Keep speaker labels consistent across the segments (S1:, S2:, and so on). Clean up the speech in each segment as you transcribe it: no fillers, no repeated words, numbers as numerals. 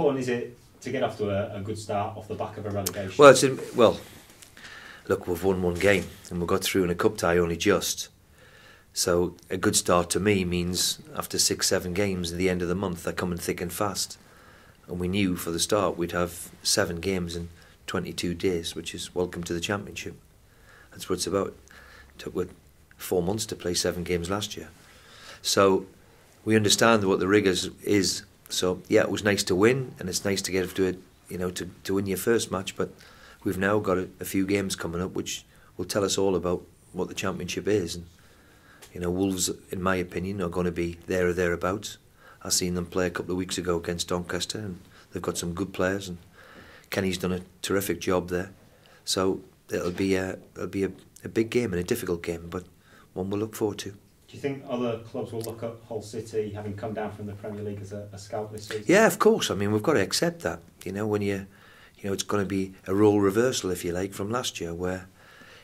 S1: important is it to get off to a good start off the back of a relegation?
S2: Well, look, we've won one game and we got through in a cup tie only just. So a good start to me means after 6-7 games at the end of the month, they're coming thick and fast. And we knew for the start we'd have 7 games in 22 days, which is welcome to the Championship. That's what it's about. It took 4 months to play 7 games last year. So we understand what the rigours is. So yeah, it was nice to win, and it's nice to get to it, to win your first match. But we've now got a few games coming up which will tell us all about what the Championship is. And Wolves, in my opinion, are going to be there or thereabouts. I seen them play a couple of weeks ago against Doncaster, and they've got some good players, and Kenny's done a terrific job there. So it'll be a big game and a difficult game, but one we'll look forward to.
S1: Do you think other clubs will look at Hull City, having come down from the Premier League, as a scout this season?
S2: Yeah, of course. I mean, we've got to accept that. When it's going to be a role reversal, if you like, from last year, where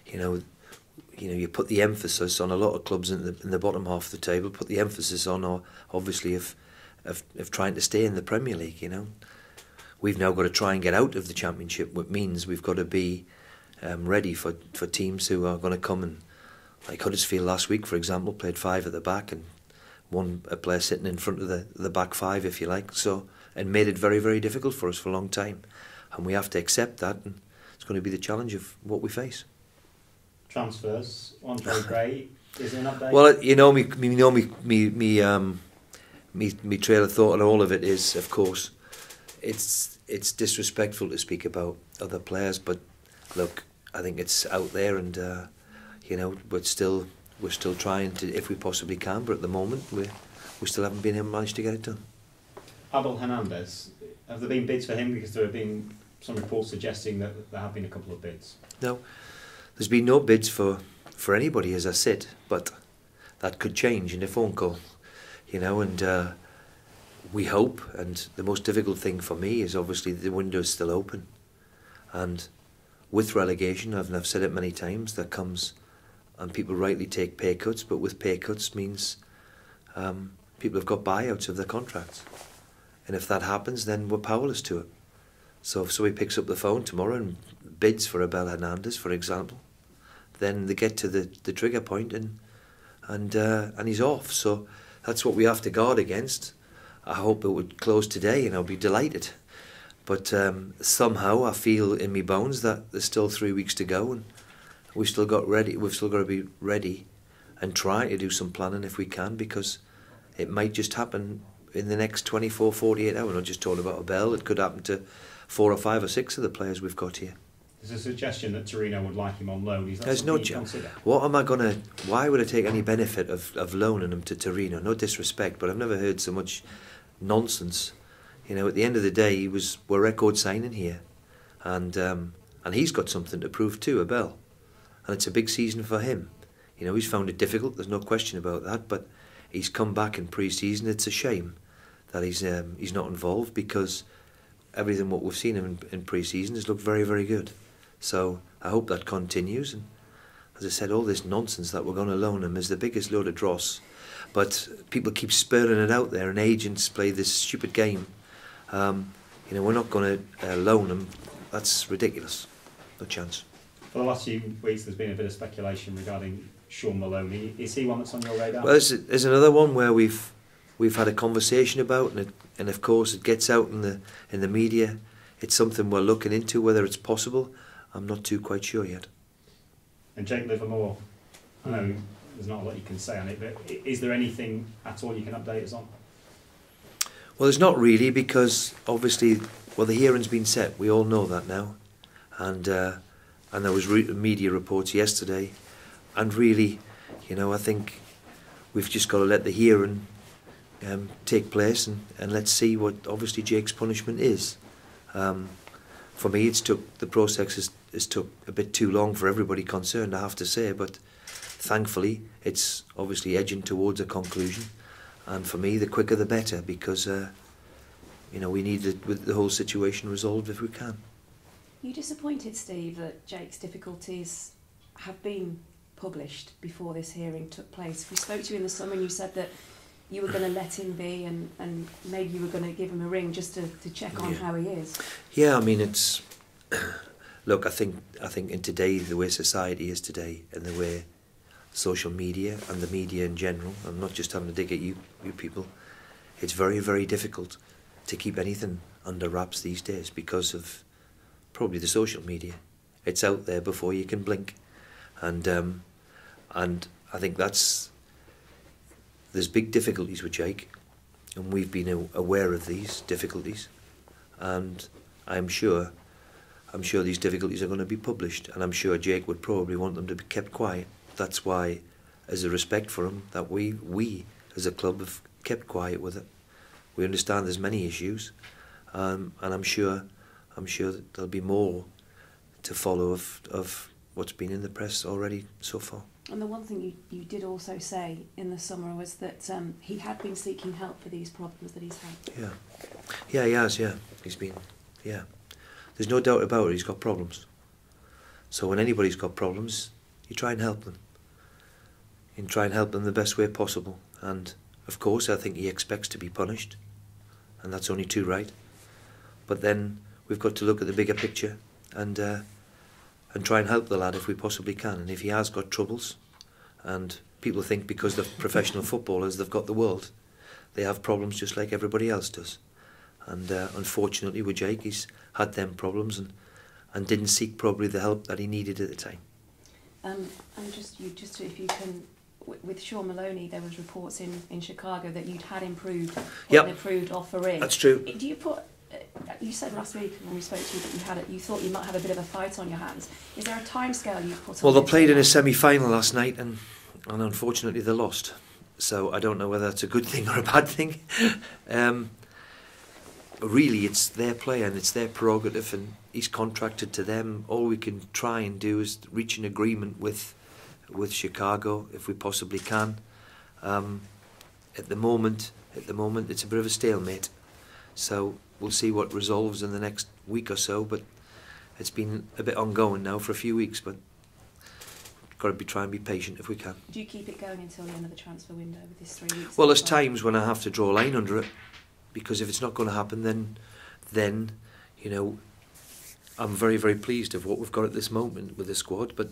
S2: you put the emphasis on a lot of clubs in the bottom half of the table. Put the emphasis on, obviously, of trying to stay in the Premier League. We've now got to try and get out of the Championship, which means we've got to be ready for teams who are going to come and, like Huddersfield last week, for example, played 5 at the back and a player sitting in front of the back 5, if you like. So, and made it very, very difficult for us for a long time, and we have to accept that, and it's going to be the challenge of what we face.
S1: Transfers, Andre Gray, is there an update?
S2: Well, me trail of thought on all of it is, of course, it's disrespectful to speak about other players, but look, I think it's out there, and we're still trying to, if we possibly can, but at the moment we still haven't been able to manage to get it done.
S1: Abel Hernandez, have there been bids for him? Because there have been some reports suggesting that there have been a couple of bids.
S2: No, there's been no bids for anybody as I sit, but that could change in a phone call, and we hope, and the most difficult thing for me is obviously the window is still open, and with relegation, I've said it many times, that comes, and people rightly take pay cuts, but with pay cuts means people have got buyouts of their contracts, and if that happens, then we're powerless to it. So if somebody picks up the phone tomorrow and bids for Abel Hernandez, for example, then they get to the trigger point and he's off. So that's what we have to guard against. I hope it would close today, and I'll be delighted. But somehow I feel in my bones that there's still 3 weeks to go, and we've still got to be ready and try to do some planning if we can, because it might just happen in the next 24, 48 hours. I'm not just talking about Abel, it could happen to 4 or 5 or 6 of the players we've got here.
S1: There's a suggestion that Torino would like him on loan. Is that
S2: There's no
S1: consider?
S2: Why would I take any benefit of loaning him to Torino? No disrespect, but I've never heard so much nonsense. At the end of the day, we're record signing here, and he's got something to prove too, Abel, and it's a big season for him. He's found it difficult. There's no question about that, but he's come back in pre-season. It's a shame that he's not involved, because everything what we've seen him in pre-season has looked very, very good. So I hope that continues. And as I said, all this nonsense that we're going to loan him is the biggest load of dross. But people keep spurring it out there, and agents play this stupid game. We're not going to loan him. That's ridiculous. No chance.
S1: For the last few weeks, there's been a bit of speculation regarding Sean Maloney. Is he one that's on your radar?
S2: Well, there's another one where we've had a conversation about, and of course it gets out in the media. It's something we're looking into, whether it's possible. I'm not too quite sure yet.
S1: And Jake Livermore, I know there's not a lot you can say on it, but is there anything at all you can update us on?
S2: Well, there's not really, because obviously, the hearing's been set. We all know that now, and there was media reports yesterday, and really, I think we've just got to let the hearing take place, and let's see what obviously Jake's punishment is. For me, the process has took a bit too long for everybody concerned, I have to say, but thankfully it's obviously edging towards a conclusion, and for me the quicker the better, because we need the whole situation resolved if we can.
S3: Are you disappointed, Steve, that Jake's difficulties have been published before this hearing took place? We spoke to you in the summer and you said that you were going to let him be, and maybe you were going to give him a ring just to check on how he is.
S2: Yeah, I mean, it's look, I think in today, the way society is today, and the way social media and the media in general, I'm not just having to dig at you people, it's very, very difficult to keep anything under wraps these days because of probably the social media. It's out there before you can blink, and I think there's big difficulties with Jake, and we've been aware of these difficulties, and I'm sure these difficulties are going to be published, and I'm sure Jake would probably want them to be kept quiet. That's why, as a respect for him, that we as a club have kept quiet with it. We understand there's many issues, and I'm sure that there'll be more to follow of what's been in the press already so far.
S3: And the one thing you did also say in the summer was that he had been seeking help for these problems that he's had.
S2: Yeah, he has. Yeah, he's been. Yeah, there's no doubt about it. He's got problems. So when anybody's got problems, you try and help them. You try and help them the best way possible. And of course, I think he expects to be punished, and that's only too right. But then we've got to look at the bigger picture and try and help the lad if we possibly can. And if he has got troubles, and people think because they're professional footballers they've got the world, they have problems just like everybody else does. And unfortunately with Jake, he's had them problems and didn't seek probably the help that he needed at the time.
S3: And just if you can, with Sean Maloney, there was reports in Chicago that you'd had improved, an approved offer in.
S2: That's true.
S3: Do you put? You said last week when we spoke to you that you thought you might have a bit of a fight on your hands. Is there a timescale you've put on?
S2: Well, they played in a semi-final last night, and unfortunately they lost. So I don't know whether that's a good thing or a bad thing. Really, it's their play and it's their prerogative, and he's contracted to them. All we can try and do is reach an agreement with Chicago if we possibly can. At the moment, it's a bit of a stalemate. So we'll see what resolves in the next week or so, but it's been a bit ongoing now for a few weeks, but got to try and be patient if we can.
S3: Do you keep it going until the end of the transfer window with this 3 weeks?
S2: Well, there's times when I have to draw a line under it, because if it's not going to happen, then you know, I'm very, very pleased of what we've got at this moment with the squad, but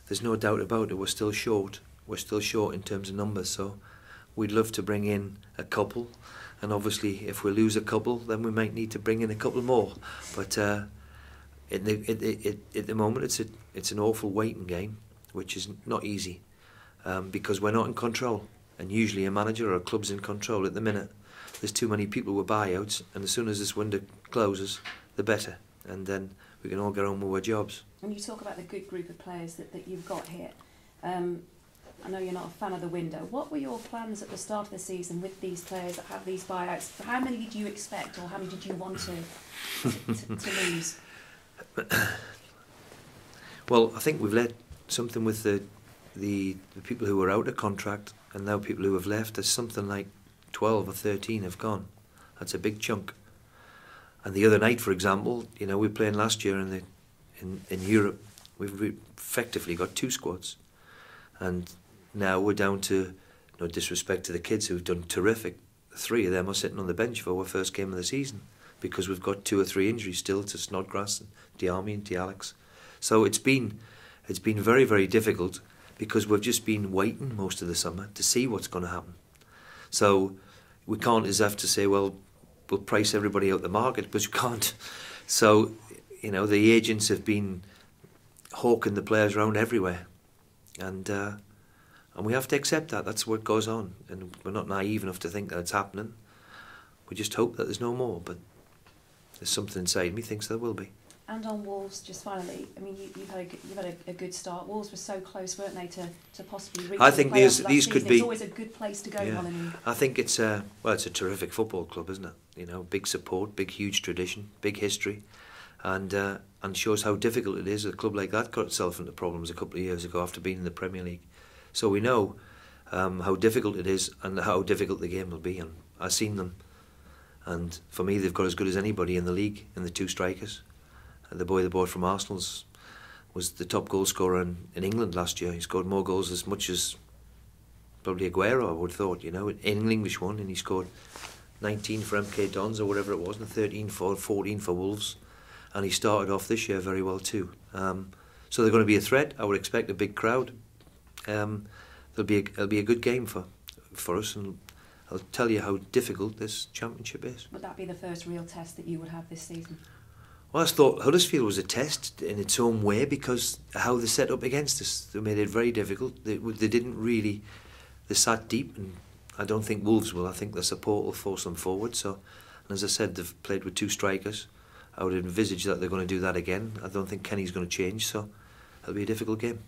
S2: there's no doubt about it, we're still short. We're still short in terms of numbers, so we'd love to bring in a couple. And obviously, if we lose a couple, then we might need to bring in a couple more. But at the moment, it's an awful waiting game, which is not easy, because we're not in control. And usually, a manager or a club's in control. At the minute, there's too many people with buyouts, and as soon as this window closes, the better. And then we can all get on with our jobs.
S3: And you talk about the good group of players that you've got here. I know you're not a fan of the window. What were your plans at the start of the season with these players that have these buyouts? How many did you expect, or how many did you want to lose?
S2: Well, I think we've let something with the people who were out of contract, and now people who have left. There's something like 12 or 13 have gone. That's a big chunk. And the other night, for example, you know, we were playing last year in Europe. We've effectively got 2 squads, and now we're down to, no disrespect to the kids who've done terrific, 3 of them are sitting on the bench for our first game of the season because we've got 2 or 3 injuries still to Snodgrass and Diarmi and Alex. So it's been very, very difficult because we've just been waiting most of the summer to see what's going to happen. So we can't just have to say, well, we'll price everybody out the market, because you can't. So, you know, the agents have been hawking the players around everywhere, and we have to accept that. That's what goes on, and we're not naive enough to think that it's happening. We just hope that there's no more, but there's something inside me thinks there will be.
S3: And on Wolves, just finally, I mean, you've had a good start. Wolves were so close, weren't they, to possibly reach.
S2: I think
S3: the playoffs
S2: these could be.
S3: It's always a good place to go, Molineux.
S2: I think it's a terrific football club, isn't it? You know, big support, big huge tradition, big history, and shows how difficult it is. A club like that got itself into problems a couple of years ago after being in the Premier League. So we know how difficult it is and how difficult the game will be. And I've seen them, and for me, they've got as good as anybody in the league in the 2 strikers. The boy from Arsenal was the top goal scorer in England last year. He scored more goals as much as probably Aguero, I would have thought, you know, an English one, and he scored 19 for MK Dons or whatever it was, and 13 for 14 for Wolves, and he started off this year very well too. So they're going to be a threat. I would expect a big crowd. It'll be a good game for us, and I'll tell you how difficult this championship is.
S3: Would that be the first real test that you would have this season?
S2: Well, I thought Huddersfield was a test in its own way because how they set up against us. They made it very difficult. They didn't really. They sat deep, and I don't think Wolves will. I think their support will force them forward. So, and as I said, they've played with 2 strikers. I would envisage that they're going to do that again. I don't think Kenny's going to change, so it'll be a difficult game.